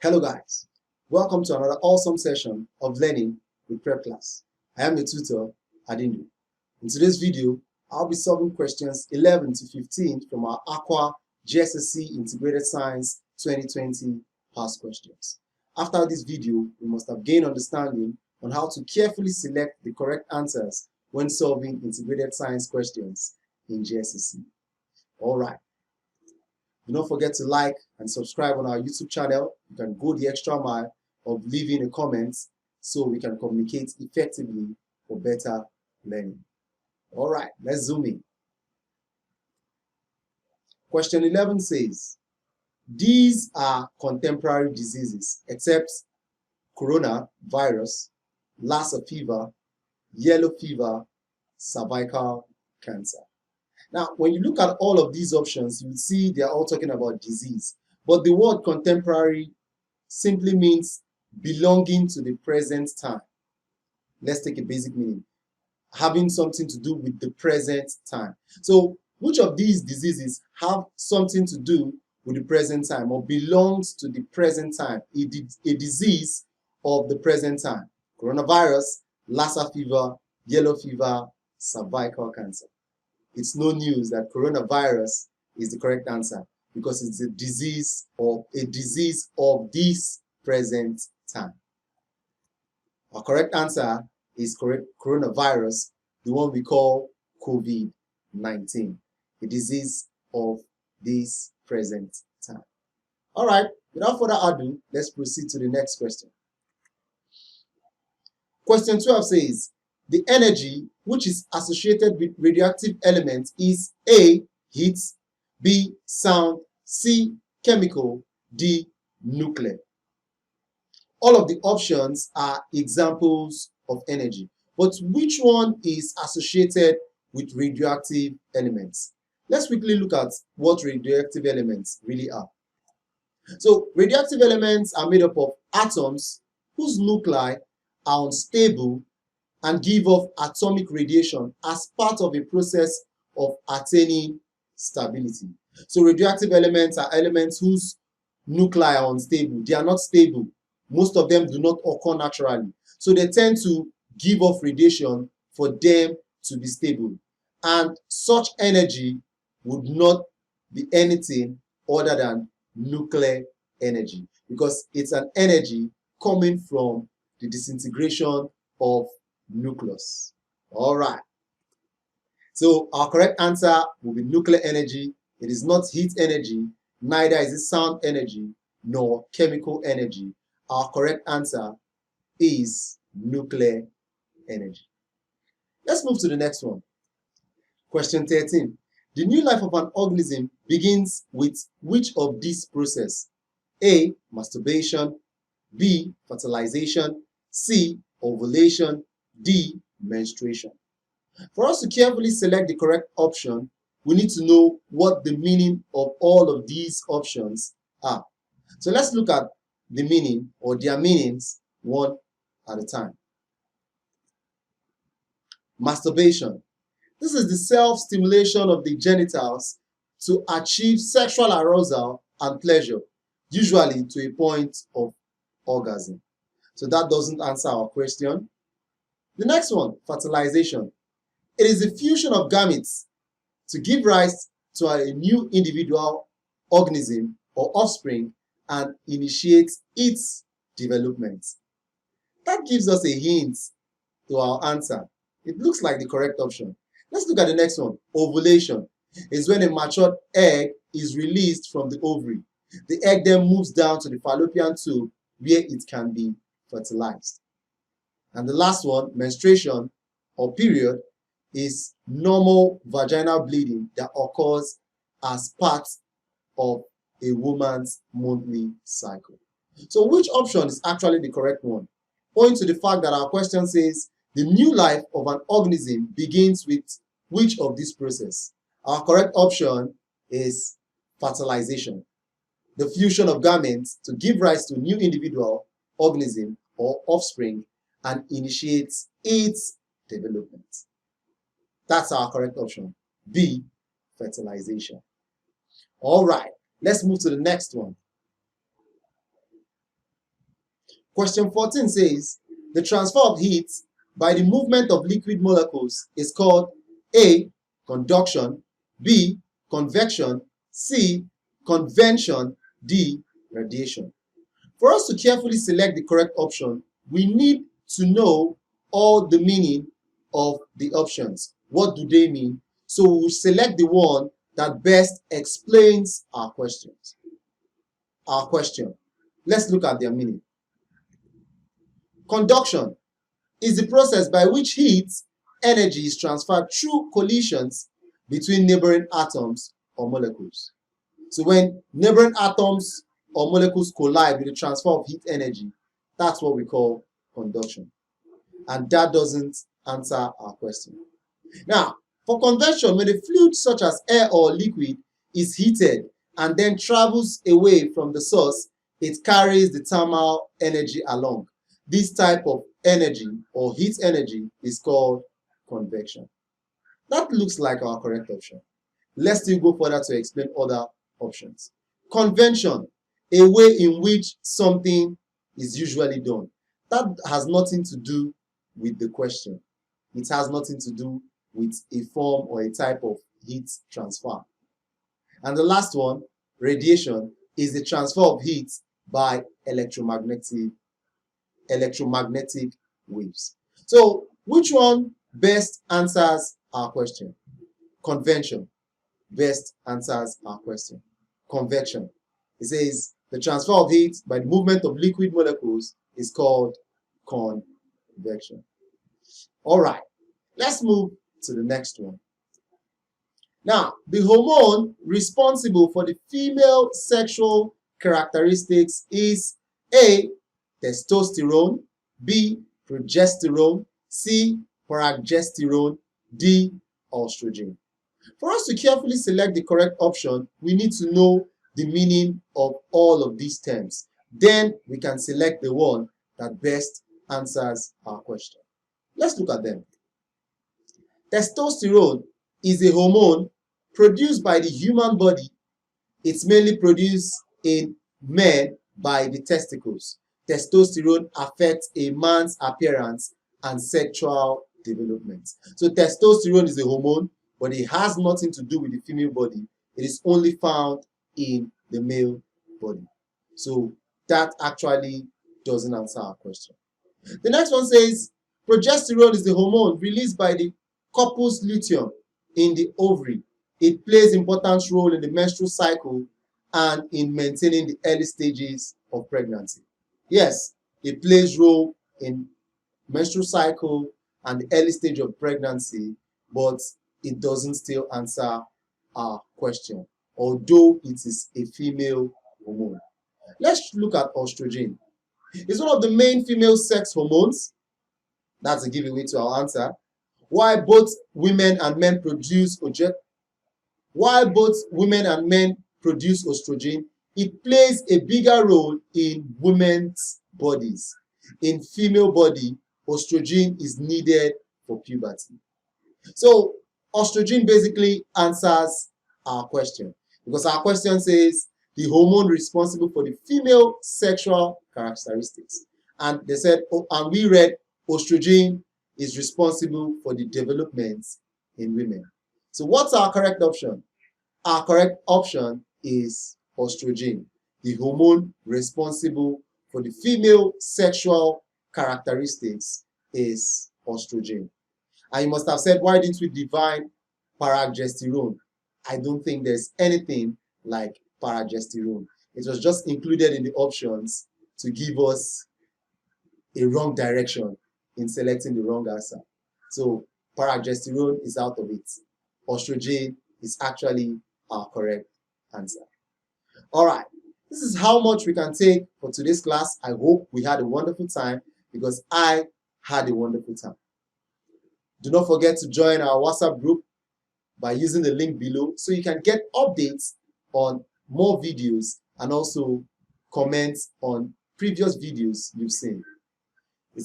Hello guys, welcome to another awesome session of learning with PrepClass. I am your tutor, Adindu. In today's video, I'll be solving questions 11 to 15 from our AKWA JSCE Integrated Science 2020 past questions. After this video, we must have gained understanding on how to carefully select the correct answers when solving integrated science questions in JSCE. Alright. Do not forget to like and subscribe on our YouTube channel. You can go the extra mile of leaving a comment so we can communicate effectively for better learning. All right, let's zoom in. Question 11 says, these are contemporary diseases except coronavirus, Lassa fever, yellow fever, cervical cancer. Now, when you look at all of these options, you see they're all talking about disease. But the word contemporary simply means belonging to the present time. Let's take a basic meaning. Having something to do with the present time. So, which of these diseases have something to do with the present time or belongs to the present time? A disease of the present time. Coronavirus, Lassa fever, yellow fever, cervical cancer. It's no news that coronavirus is the correct answer because it's a disease of this present time. Our correct answer is coronavirus, the one we call COVID-19, a disease of this present time. All right, without further ado, let's proceed to the next question. Question 12 says, the energy which is associated with radioactive elements is A, heat, B, sound, C, chemical, D, nuclear. All of the options are examples of energy, but which one is associated with radioactive elements? Let's quickly look at what radioactive elements really are. So, radioactive elements are made up of atoms whose nuclei are unstable and give off atomic radiation as part of a process of attaining stability. So radioactive elements are elements whose nuclei are unstable. They are not stable. Most of them do not occur naturally. So they tend to give off radiation for them to be stable. And such energy would not be anything other than nuclear energy because it's an energy coming from the disintegration of nucleus. All right. So our correct answer will be nuclear energy. It is not heat energy, neither is it sound energy, nor chemical energy. Our correct answer is nuclear energy. Let's move to the next one. Question 13. The new life of an organism begins with which of these processes? A, masturbation, B, fertilization, C, ovulation, D, menstruation. For us to carefully select the correct option, we need to know what the meaning of all of these options are. So let's look at the meaning or their meanings one at a time. Masturbation. This is the self-stimulation of the genitals to achieve sexual arousal and pleasure, usually to a point of orgasm. So that doesn't answer our question. The next one, fertilization. It is the fusion of gametes to give rise to a new individual organism or offspring and initiate its development. That gives us a hint to our answer. It looks like the correct option. Let's look at the next one. Ovulation is when a matured egg is released from the ovary. The egg then moves down to the fallopian tube where it can be fertilized. And the last one, menstruation or period, is normal vaginal bleeding that occurs as part of a woman's monthly cycle. So which option is actually the correct one? Owing to the fact that our question says the new life of an organism begins with which of these processes? Our correct option is fertilization, the fusion of gametes to give rise to a new individual organism or offspring and initiates its development. That's our correct option. B, fertilization. All right, let's move to the next one. Question 14 says, the transfer of heat by the movement of liquid molecules is called A. Conduction, B. Convection, C. Convention, D. Radiation. For us to carefully select the correct option, we need to know all the meaning of the options. What do they mean? So we will select the one that best explains our questions. Our question. Let's look at their meaning. Conduction is the process by which heat energy is transferred through collisions between neighboring atoms or molecules. So when neighboring atoms or molecules collide with the transfer of heat energy, that's what we call conduction. And that doesn't answer our question. Now, for convection, when a fluid such as air or liquid is heated and then travels away from the source, it carries the thermal energy along. This type of energy or heat energy is called convection. That looks like our correct option. Let's still go further to explain other options. Convention, a way in which something is usually done. That has nothing to do with the question. It has nothing to do with a form or a type of heat transfer. And the last one, radiation, is the transfer of heat by electromagnetic waves. So, which one best answers our question? Convention best answers our question. Convection. It says the transfer of heat by the movement of liquid molecules is called convection. All right, let's move to the next one. Now, the hormone responsible for the female sexual characteristics is A. Testosterone, B. Progesterone, C. Progesterone, D. Estrogen. For us to carefully select the correct option, we need to know the meaning of all of these terms. Then we can select the one that best answers our question. Let's look at them. Testosterone is a hormone produced by the human body. It's mainly produced in men by the testicles. Testosterone affects a man's appearance and sexual development. So testosterone is a hormone, but it has nothing to do with the female body. It is only found in the male body. So that actually doesn't answer our question. The next one says, progesterone is the hormone released by the corpus luteum in the ovary. It plays an important role in the menstrual cycle and in maintaining the early stages of pregnancy. Yes, it plays a role in menstrual cycle and the early stage of pregnancy, but it doesn't still answer our question, although it is a female hormone. Let's look at estrogen. It's one of the main female sex hormones. That's a giveaway to our answer. While both women and men produce estrogen, it plays a bigger role in women's bodies. In female body, estrogen is needed for puberty. So estrogen basically answers our question, because our question says the hormone responsible for the female sexual characteristics. And they said, and we read estrogen is responsible for the development in women. So what's our correct option? Our correct option is estrogen, the hormone responsible for the female sexual characteristics is estrogen. And you must have said, why didn't we define progesterone? I don't think there's anything like progesterone. It was just included in the options to give us a wrong direction in selecting the wrong answer. So progesterone is out of it. Estrogen is actually our correct answer. All right, this is how much we can take for today's class. I hope we had a wonderful time, because I had a wonderful time. Do not forget to join our WhatsApp group by using the link below, so you can get updates on more videos and also comments on previous videos you've seen. It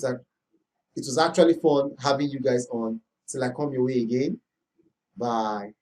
was actually fun having you guys on. Till I come your way again. Bye.